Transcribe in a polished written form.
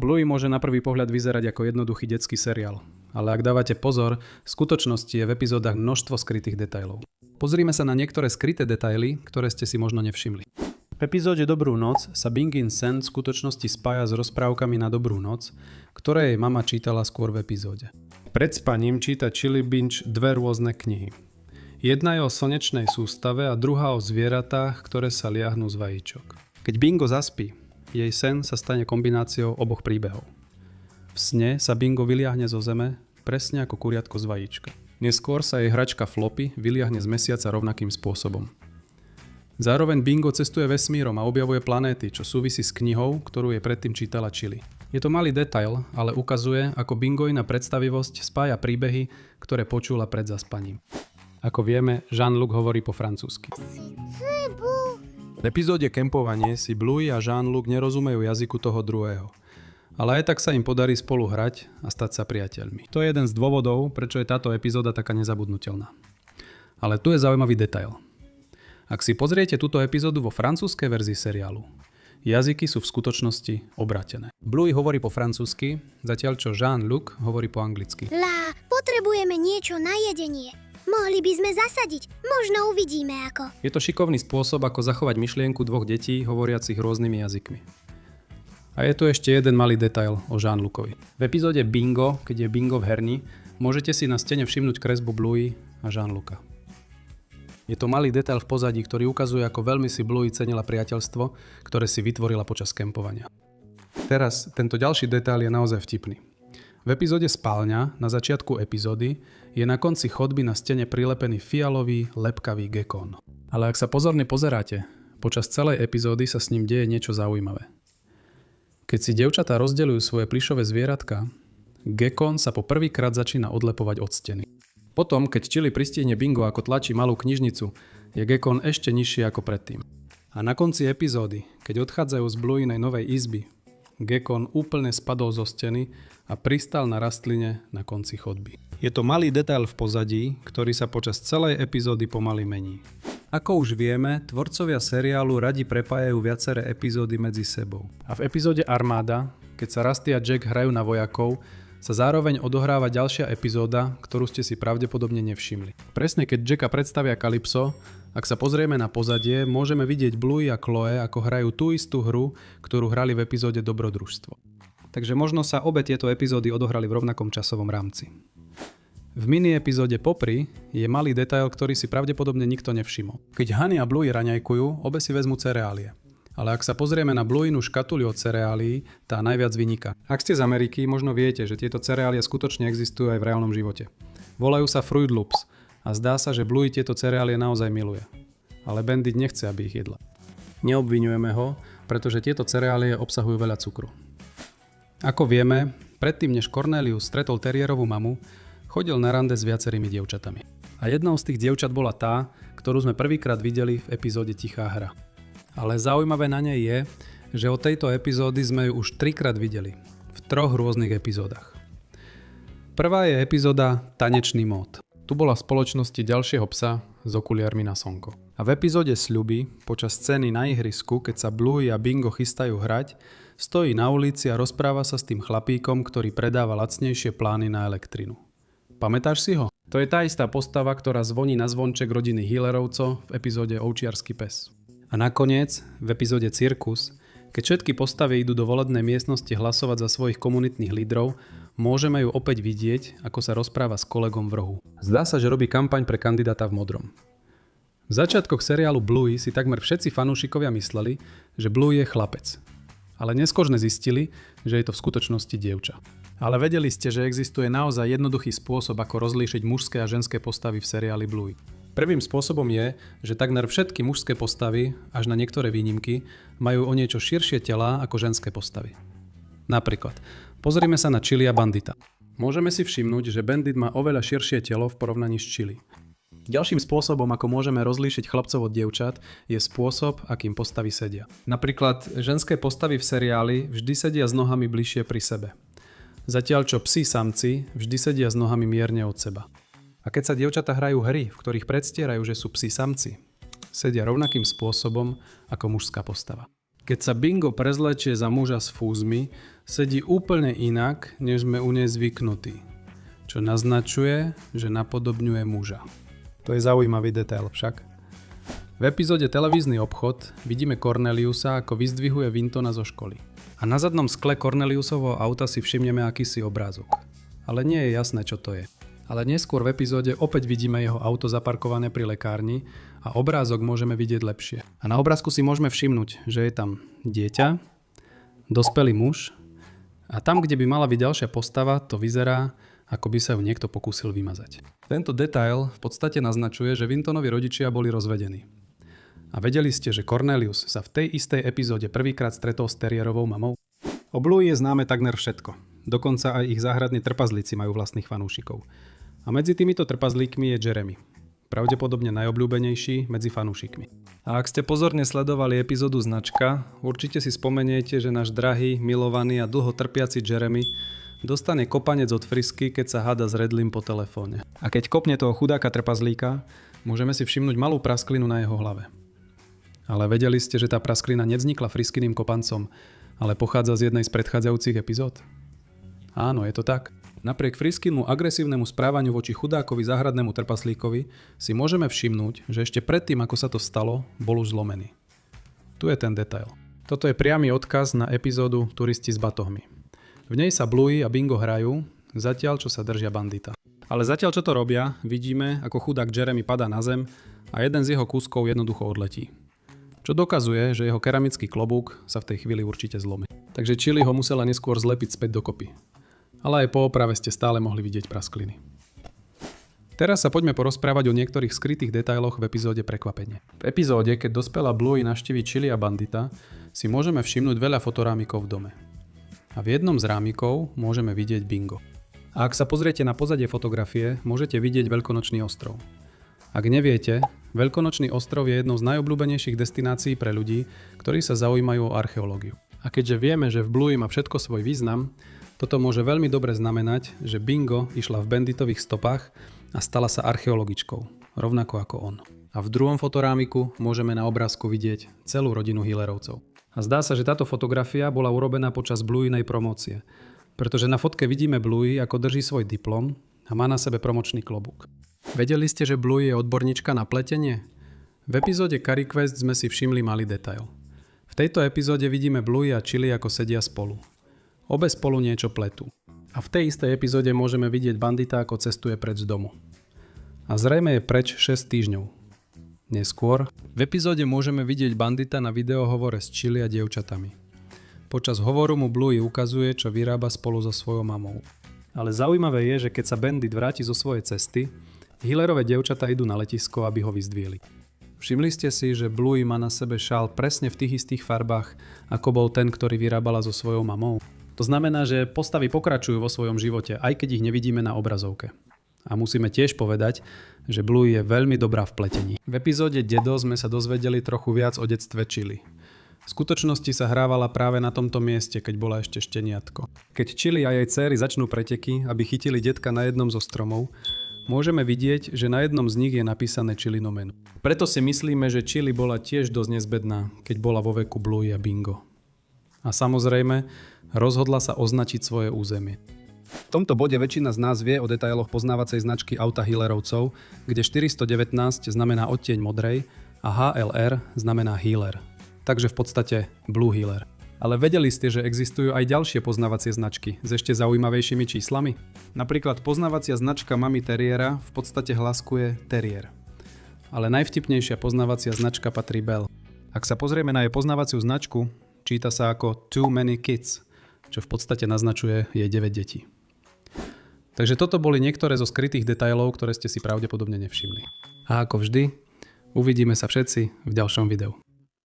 Bluey môže na prvý pohľad vyzerať ako jednoduchý detský seriál, ale ak dávate pozor, v skutočnosti je v epizódach množstvo skrytých detailov. Pozrime sa na niektoré skryté detaily, ktoré ste si možno nevšimli. V epizóde Dobrú noc sa Bingin sen v skutočnosti spája s rozprávkami na Dobrú noc, ktoré jej mama čítala skôr v epizóde. Pred spaním číta Chili Binge dve rôzne knihy. Jedna je o slnečnej sústave a druhá o zvieratách, ktoré sa liahnú z vajíčok. Keď Bingo zaspí, jej sen sa stane kombináciou oboch príbehov. V sne sa Bingo vyliahne zo zeme, presne ako kuriatko z vajíčka. Neskôr sa jej hračka Floppy vyliahne z mesiaca rovnakým spôsobom. Zároveň Bingo cestuje vesmírom a objavuje planéty, čo súvisí s knihou, ktorú jej predtým čítala Chili. Je to malý detail, ale ukazuje, ako Bingoina predstavivosť spája príbehy, ktoré počula pred zaspaním. Ako vieme, Jean-Luc hovorí po francúzsky. V epizóde Kempovanie si Bluey a Jean-Luc nerozumejú jazyku toho druhého. Ale aj tak sa im podarí spolu hrať a stať sa priateľmi. To je jeden z dôvodov, prečo je táto epizóda taká nezabudnutelná. Ale tu je zaujímavý detail. Ak si pozriete túto epizódu vo francúzskej verzii seriálu, jazyky sú v skutočnosti obrátené. Bluey hovorí po francúzsky, zatiaľ čo Jean-Luc hovorí po anglicky. Potrebujeme niečo na jedenie. Mohli by sme zasadiť, možno uvidíme ako. Je to šikovný spôsob, ako zachovať myšlienku dvoch detí hovoriacich rôznymi jazykmi. A je tu ešte jeden malý detail o Jean-Lucovi. V epizóde Bingo, keď je Bingo v herni, môžete si na stene všimnúť kresbu Bluey a Jean-Luca. Je to malý detail v pozadí, ktorý ukazuje, ako veľmi si Bluey cenila priateľstvo, ktoré si vytvorila počas kempovania. Teraz, tento ďalší detail je naozaj vtipný. V epizóde Spálňa, na začiatku epizódy, je na konci chodby na stene prilepený fialový, lepkavý gekón. Ale ak sa pozorne pozeráte, počas celej epizódy sa s ním deje niečo zaujímavé. Keď si dievčatá rozdeľujú svoje plyšové zvieratka, gekón sa po prvýkrát začína odlepovať od steny. Potom, keď Chili pristihne Bingo, ako tlačí malú knižnicu, je gekón ešte nižší ako predtým. A na konci epizódy, keď odchádzajú z Blueinej novej izby, gekón úplne spadol zo steny a pristal na rastline na konci chodby. Je to malý detail v pozadí, ktorý sa počas celej epizódy pomaly mení. Ako už vieme, tvorcovia seriálu radi prepájajú viaceré epizódy medzi sebou. A v epizóde Armáda, keď sa Rusty a Jack hrajú na vojakov, sa zároveň odohráva ďalšia epizóda, ktorú ste si pravdepodobne nevšimli. Presne keď Jacka predstavia Calypso, ak sa pozrieme na pozadie, môžeme vidieť Bluey a Chloe, ako hrajú tú istú hru, ktorú hrali v epizóde Dobrodružstvo. Takže možno sa obe tieto epizódy odohrali v rovnakom časovom rámci. V mini epizóde Popri je malý detail, ktorý si pravdepodobne nikto nevšimol. Keď Honey a Bluey raňajkujú, obe si vezmú cereálie. Ale ak sa pozrieme na Blueinu škatuľu od cereálií, tá najviac vyniká. Ak ste z Ameriky, možno viete, že tieto cereálie skutočne existujú aj v reálnom živote. Volajú sa Fruit Loops a zdá sa, že Bluey tieto cereálie naozaj miluje. Ale Bandit nechce, aby ich jedla. Neobviňujeme ho, pretože tieto cereálie obsahujú veľa cukru. Ako vieme, predtým než Cornelius stretol teriérovú mamu, chodil na rande s viacerými dievčatami. A jednou z tých dievčat bola tá, ktorú sme prvýkrát videli v epizóde Tichá hra. Ale zaujímavé na nej je, že od tejto epizódy sme ju už 3-krát videli. V 3 rôznych epizódach. Prvá je epizóda Tanečný mód. Tu bola v spoločnosti ďalšieho psa s okuliarmi na slnko. A v epizóde Sľuby, počas scény na ihrisku, keď sa Bluey a Bingo chystajú hrať, stojí na ulici a rozpráva sa s tým chlapíkom, ktorý predáva lacnejšie plány na elektrinu. Pamätáš si ho? To je tá istá postava, ktorá zvoní na zvonček rodiny Hillerovcov v epizóde Ovčiarsky pes. A nakoniec, v epizóde Cirkus, keď všetky postavy idú do volebnej miestnosti hlasovať za svojich komunitných lídrov, môžeme ju opäť vidieť, ako sa rozpráva s kolegom v rohu. Zdá sa, že robí kampaň pre kandidáta v modrom. V začiatkoch seriálu Bluey si takmer všetci fanúšikovia mysleli, že Bluey je chlapec. Ale neskôr sme zistili, že je to v skutočnosti dievča. Ale vedeli ste, že existuje naozaj jednoduchý spôsob, ako rozlíšiť mužské a ženské postavy v seriáli Bluey. Prvým spôsobom je, že takmer všetky mužské postavy, až na niektoré výnimky, majú o niečo širšie telá ako ženské postavy. Napríklad, pozrime sa na Chili a Bandita. Môžeme si všimnúť, že Bandit má oveľa širšie telo v porovnaní s Chili. Ďalším spôsobom, ako môžeme rozlíšiť chlapcov od dievčat, je spôsob, akým postavy sedia. Napríklad, ženské postavy v seriáli vždy sedia s nohami bližšie pri sebe. Zatiaľ čo psi samci vždy sedia s nohami mierne od seba. A keď sa dievčatá hrajú hry, v ktorých predstierajú, že sú psi samci, sedia rovnakým spôsobom ako mužská postava. Keď sa Bingo prezlečie za muža s fúzmi, sedí úplne inak, než sme u nej zvyknutí, čo naznačuje, že napodobňuje muža. To je zaujímavý detail však. V epizóde Televízny obchod vidíme Corneliusa, ako vyzdvihuje Wintona zo školy. A na zadnom skle Corneliusovho auta si všimneme akýsi obrázok. Ale nie je jasné, čo to je. Ale neskôr v epizóde opäť vidíme jeho auto zaparkované pri lekárni a obrázok môžeme vidieť lepšie. A na obrázku si môžeme všimnúť, že je tam dieťa, dospelý muž a tam, kde by mala byť ďalšia postava, to vyzerá, ako by sa ju niekto pokúsil vymazať. Tento detail v podstate naznačuje, že Wintonovi rodičia boli rozvedení. A vedeli ste, že Cornelius sa v tej istej epizóde prvýkrát stretol s teriérovou mamou? O Bluey je známe takmer všetko. Dokonca aj ich záhradní trpazlíci majú vlastných fanúšikov. A medzi týmito trpazlíkmi je Jeremy. Pravdepodobne najobľúbenejší medzi fanúšikmi. A ak ste pozorne sledovali epizódu Značka, určite si spomeniete, že náš drahý, milovaný a dlho trpiaci Jeremy dostane kopanec od Frisky, keď sa háda s Redlim po telefóne. A keď kopne toho chudáka trpazlíka, môžeme si všimnúť malú prasklinu na jeho hlave. Ale vedeli ste, že tá prasklina nevznikla Friskyným kopancom, ale pochádza z jednej z predchádzajúcich epizód? Áno, je to tak. Napriek Friskynmu agresívnemu správaniu voči chudákovi záhradnému trpaslíkovi si môžeme všimnúť, že ešte predtým, ako sa to stalo, bol už zlomený. Tu je ten detail. Toto je priamy odkaz na epizódu Turisti s batohmi. V nej sa Bluey a Bingo hrajú, zatiaľ čo sa držia bandita. Ale zatiaľ čo to robia, vidíme, ako chudák Jeremy padá na zem a jeden z jeho kúskov jednoducho odletí. Čo dokazuje, že jeho keramický klobúk sa v tej chvíli určite zlomí. Takže Chili ho musela neskôr zlepiť späť dokopy. Ale aj po oprave ste stále mohli vidieť praskliny. Teraz sa poďme porozprávať o niektorých skrytých detailoch v epizóde Prekvapenie. V epizóde, keď dospelá Bluey navštívi Chili a bandita, si môžeme všimnúť veľa fotorámikov v dome. A v jednom z rámikov môžeme vidieť Bingo. A ak sa pozriete na pozadie fotografie, môžete vidieť Veľkonočný ostrov. Ak neviete, Veľkonočný ostrov je jednou z najobľúbenejších destinácií pre ľudí, ktorí sa zaujímajú o archeológiu. A keďže vieme, že v Bluey má všetko svoj význam, toto môže veľmi dobre znamenať, že Bingo išla v banditových stopách a stala sa archeologičkou, rovnako ako on. A v druhom fotorámiku môžeme na obrázku vidieť celú rodinu Hillerovcov. A zdá sa, že táto fotografia bola urobená počas Blueynej promócie, pretože na fotke vidíme Bluey, ako drží svoj diplom a má na sebe promočný klobúk. Vedeli ste, že Bluey je odborníčka na pletenie? V epizóde Curry Quest sme si všimli malý detail. V tejto epizóde vidíme Bluey a Chili, ako sedia spolu. Obe spolu niečo pletú. A v tej istej epizóde môžeme vidieť bandita, ako cestuje preč z domu. A zrejme je preč 6 týždňov. Neskôr, v epizóde môžeme vidieť bandita na videohovore s Chili a dievčatami. Počas hovoru mu Bluey ukazuje, čo vyrába spolu so svojou mamou. Ale zaujímavé je, že keď sa bandit vráti zo svojej cesty, Hillerové dievčatá idú na letisko, aby ho vyzdvihli. Všimli ste si, že Bluey má na sebe šál presne v tých istých farbách, ako bol ten, ktorý vyrábala so svojou mamou? To znamená, že postavy pokračujú vo svojom živote, aj keď ich nevidíme na obrazovke. A musíme tiež povedať, že Bluey je veľmi dobrá v pletení. V epizóde Dedo sme sa dozvedeli trochu viac o detstve Chili. V skutočnosti sa hrávala práve na tomto mieste, keď bola ešte šteniatko. Keď Chili a jej dcéry začnú preteky, aby chytili detka na jednom zo stromov, môžeme vidieť, že na jednom z nich je napísané Chilino meno. Preto si myslíme, že Chili bola tiež dosť nezbedná, keď bola vo veku Bluey a Bingo. A samozrejme, rozhodla sa označiť svoje územie. V tomto bode väčšina z nás vie o detailoch poznávacej značky auta Hillerovcov, kde 419 znamená odtieň modrej a HLR znamená Healer. Takže v podstate Blue Healer. Ale vedeli ste, že existujú aj ďalšie poznávacie značky s ešte zaujímavejšími číslami? Napríklad poznávacia značka Mami Terriera v podstate hlaskuje Terrier. Ale najvtipnejšia poznávacia značka patrí Bell. Ak sa pozrieme na jej poznávaciu značku, číta sa ako Too Many Kids, čo v podstate naznačuje jej 9 detí. Takže toto boli niektoré zo skrytých detailov, ktoré ste si pravdepodobne nevšimli. A ako vždy, uvidíme sa všetci v ďalšom videu.